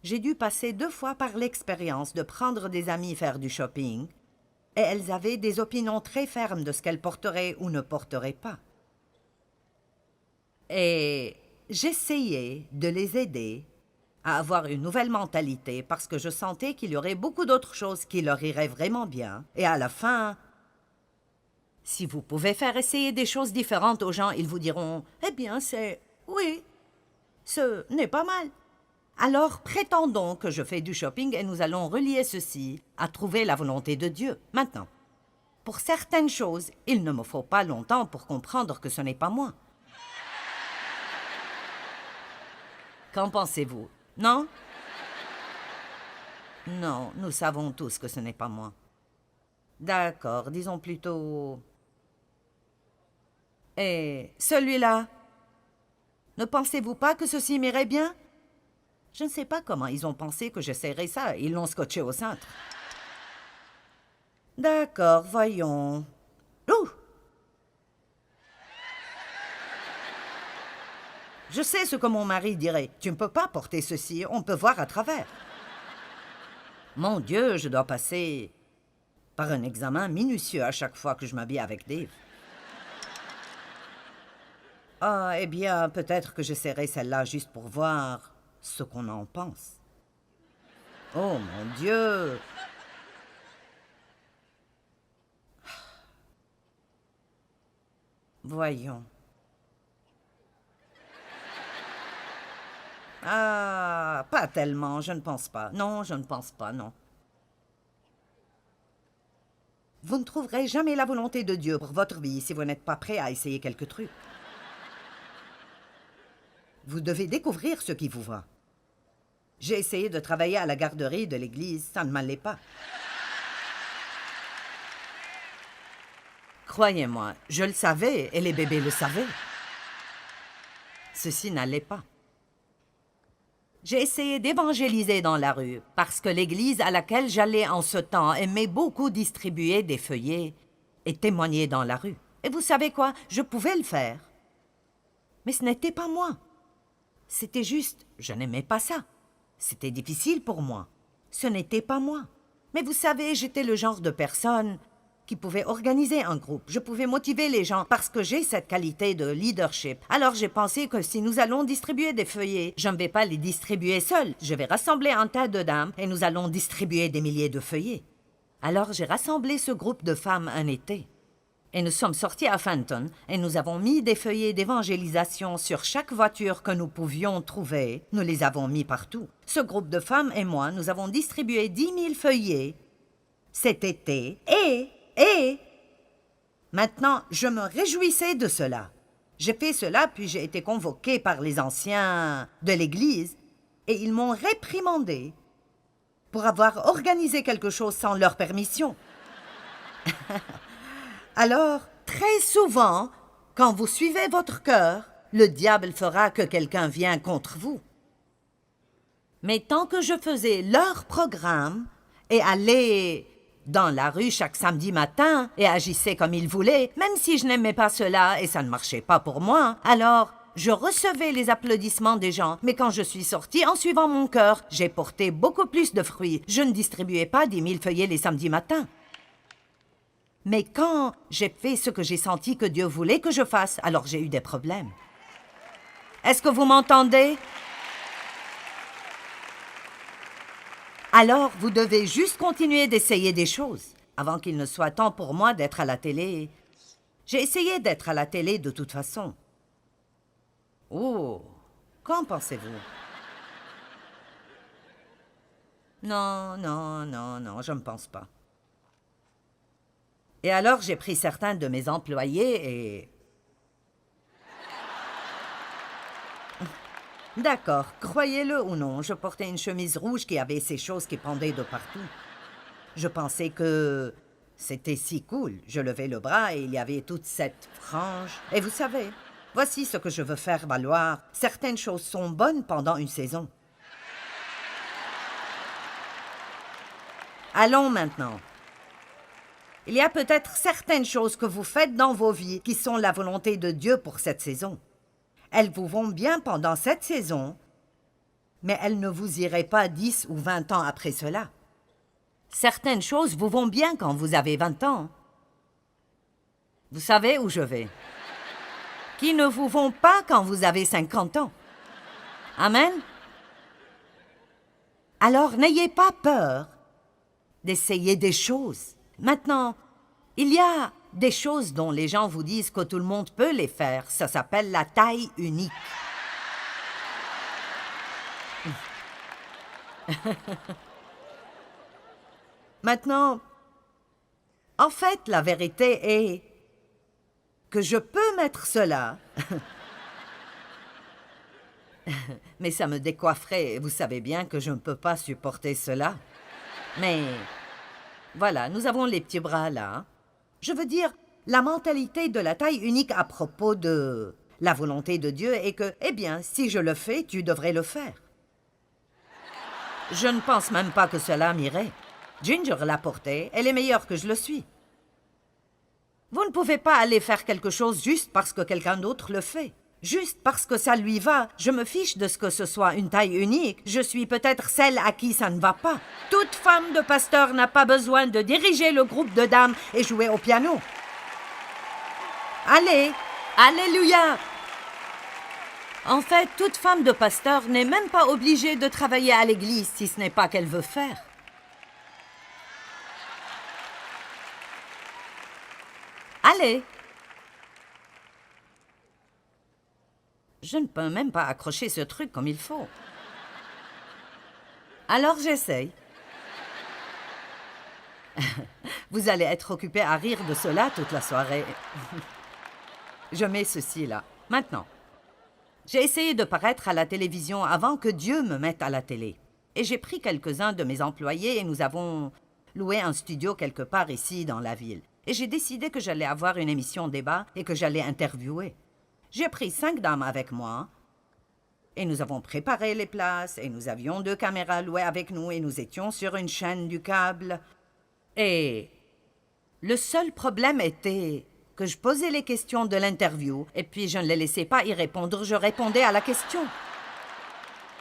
J'ai dû passer 2 fois par l'expérience de prendre des amis faire du shopping, et elles avaient des opinions très fermes de ce qu'elles porteraient ou ne porteraient pas. Et j'essayais de les aider à avoir une nouvelle mentalité parce que je sentais qu'il y aurait beaucoup d'autres choses qui leur iraient vraiment bien. Et à la fin, si vous pouvez faire essayer des choses différentes aux gens, ils vous diront « Eh bien, oui, ce n'est pas mal. » Alors, prétendons que je fais du shopping et nous allons relier ceci à trouver la volonté de Dieu. Maintenant, pour certaines choses, il ne me faut pas longtemps pour comprendre que ce n'est pas moi. Qu'en pensez-vous? Non? Non, nous savons tous que ce n'est pas moi. D'accord, disons plutôt... Et celui-là? Ne pensez-vous pas que ceci m'irait bien? Je ne sais pas comment ils ont pensé que j'essaierais ça. Ils l'ont scotché au cintre. D'accord, voyons. Ouh! Je sais ce que mon mari dirait. Tu ne peux pas porter ceci, on peut voir à travers. Mon Dieu, je dois passer par un examen minutieux à chaque fois que je m'habille avec Dave. Ah, eh bien, peut-être que j'essaierai celle-là juste pour voir ce qu'on en pense. Oh, mon Dieu! Voyons. Ah, pas tellement, je ne pense pas. Non, je ne pense pas, non. Vous ne trouverez jamais la volonté de Dieu pour votre vie si vous n'êtes pas prêt à essayer quelques trucs. Vous devez découvrir ce qui vous va. J'ai essayé de travailler à la garderie de l'église, ça ne m'allait pas. Croyez-moi, je le savais et les bébés le savaient. Ceci n'allait pas. J'ai essayé d'évangéliser dans la rue parce que l'église à laquelle j'allais en ce temps aimait beaucoup distribuer des feuillets et témoigner dans la rue. Et vous savez quoi? Je pouvais le faire. Mais ce n'était pas moi. C'était juste, je n'aimais pas ça. C'était difficile pour moi. Ce n'était pas moi. Mais vous savez, j'étais le genre de personne qui pouvait organiser un groupe. Je pouvais motiver les gens parce que j'ai cette qualité de leadership. Alors j'ai pensé que si nous allons distribuer des feuillets, je ne vais pas les distribuer seul. Je vais rassembler un tas de dames et nous allons distribuer des milliers de feuillets. Alors j'ai rassemblé ce groupe de femmes un été. Et nous sommes sortis à Fenton et nous avons mis des feuillets d'évangélisation sur chaque voiture que nous pouvions trouver. Nous les avons mis partout. Ce groupe de femmes et moi, nous avons distribué 10 000 feuillets cet été et maintenant, je me réjouissais de cela. J'ai fait cela, puis j'ai été convoqué par les anciens de l'Église et ils m'ont réprimandé pour avoir organisé quelque chose sans leur permission. Alors, très souvent, quand vous suivez votre cœur, le diable fera que quelqu'un vienne contre vous. Mais tant que je faisais leur programme et allais dans la rue chaque samedi matin et agissais comme ils voulaient, même si je n'aimais pas cela et ça ne marchait pas pour moi, alors je recevais les applaudissements des gens. Mais quand je suis sortie en suivant mon cœur, j'ai porté beaucoup plus de fruits. Je ne distribuais pas 10 000 feuillets les samedis matins. Mais quand j'ai fait ce que j'ai senti que Dieu voulait que je fasse, alors j'ai eu des problèmes. Est-ce que vous m'entendez? Alors, vous devez juste continuer d'essayer des choses, avant qu'il ne soit temps pour moi d'être à la télé. J'ai essayé d'être à la télé de toute façon. Oh, qu'en pensez-vous? Non, non, non, non, je ne pense pas. Et alors, j'ai pris certains de mes employés et... D'accord, croyez-le ou non, je portais une chemise rouge qui avait ces choses qui pendaient de partout. Je pensais que c'était si cool. Je levais le bras et il y avait toute cette frange. Et vous savez, voici ce que je veux faire valoir. Certaines choses sont bonnes pendant une saison. Allons maintenant. Il y a peut-être certaines choses que vous faites dans vos vies qui sont la volonté de Dieu pour cette saison. Elles vous vont bien pendant cette saison, mais elles ne vous iraient pas 10 ou 20 ans après cela. Certaines choses vous vont bien quand vous avez 20 ans. Vous savez où je vais. Qui ne vous vont pas quand vous avez 50 ans. Amen? Alors n'ayez pas peur d'essayer des choses. Maintenant, il y a des choses dont les gens vous disent que tout le monde peut les faire. Ça s'appelle la taille unique. Maintenant, en fait, la vérité est que je peux mettre cela, mais ça me décoifferait, et vous savez bien que je ne peux pas supporter cela. Mais voilà, nous avons les petits bras là. Je veux dire, la mentalité de la taille unique à propos de la volonté de Dieu est que, eh bien, si je le fais, tu devrais le faire. Je ne pense même pas que cela m'irait. Ginger l'a porté, elle est meilleure que je le suis. Vous ne pouvez pas aller faire quelque chose juste parce que quelqu'un d'autre le fait. Juste parce que ça lui va. Je me fiche de ce que ce soit une taille unique. Je suis peut-être celle à qui ça ne va pas. Toute femme de pasteur n'a pas besoin de diriger le groupe de dames et jouer au piano. Allez, alléluia! En fait, toute femme de pasteur n'est même pas obligée de travailler à l'église si ce n'est pas qu'elle veut faire. Allez! Je ne peux même pas accrocher ce truc comme il faut. Alors j'essaye. Vous allez être occupé à rire de cela toute la soirée. Je mets ceci là. Maintenant, j'ai essayé de paraître à la télévision avant que Dieu me mette à la télé. Et j'ai pris quelques-uns de mes employés et nous avons loué un studio quelque part ici dans la ville. Et j'ai décidé que j'allais avoir une émission débat et que j'allais interviewer. J'ai pris 5 dames avec moi et nous avons préparé les places et nous avions 2 caméras louées avec nous et nous étions sur une chaîne du câble. Et le seul problème était que je posais les questions de l'interview et puis je ne les laissais pas y répondre, je répondais à la question.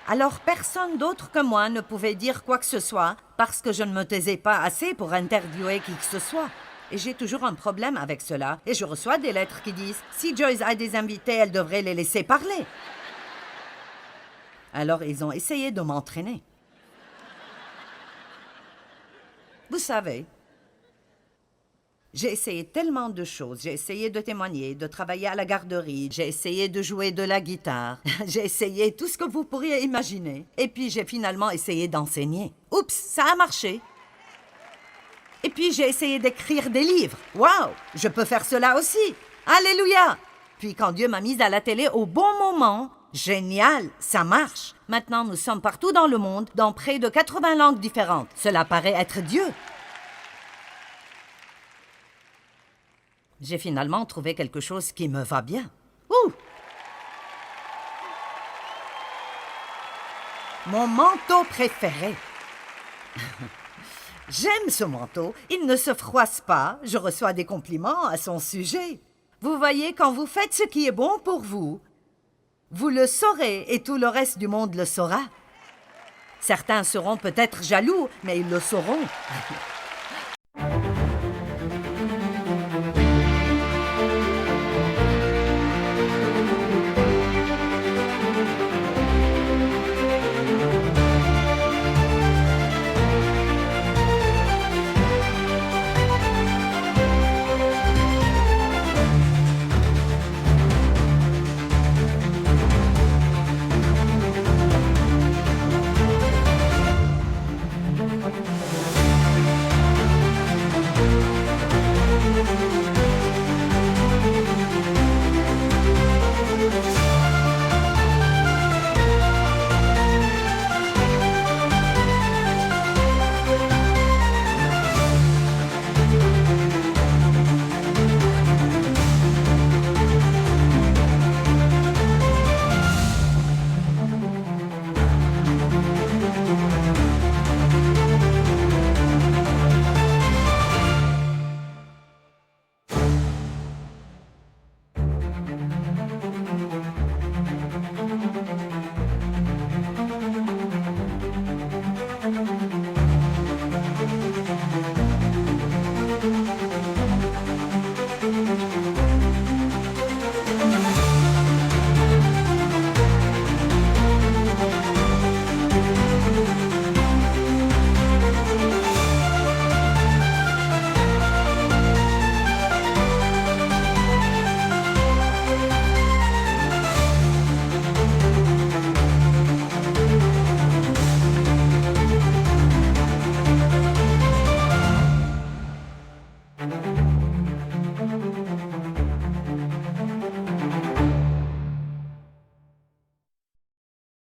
Alors personne d'autre que moi ne pouvait dire quoi que ce soit parce que je ne me taisais pas assez pour interviewer qui que ce soit. Et j'ai toujours un problème avec cela. Et je reçois des lettres qui disent « Si Joyce a des invités, elle devrait les laisser parler. » Alors ils ont essayé de m'entraîner. Vous savez, j'ai essayé tellement de choses. J'ai essayé de témoigner, de travailler à la garderie. J'ai essayé de jouer de la guitare. J'ai essayé tout ce que vous pourriez imaginer. Et puis j'ai finalement essayé d'enseigner. Oups, ça a marché. Et puis j'ai essayé d'écrire des livres. Waouh, je peux faire cela aussi. Alléluia. Puis quand Dieu m'a mise à la télé au bon moment, génial, ça marche. Maintenant, nous sommes partout dans le monde, dans près de 80 langues différentes. Cela paraît être Dieu. J'ai finalement trouvé quelque chose qui me va bien. Ouh! Mon manteau préféré. J'aime ce manteau. Il ne se froisse pas. Je reçois des compliments à son sujet. Vous voyez, quand vous faites ce qui est bon pour vous, vous le saurez et tout le reste du monde le saura. Certains seront peut-être jaloux, mais ils le sauront.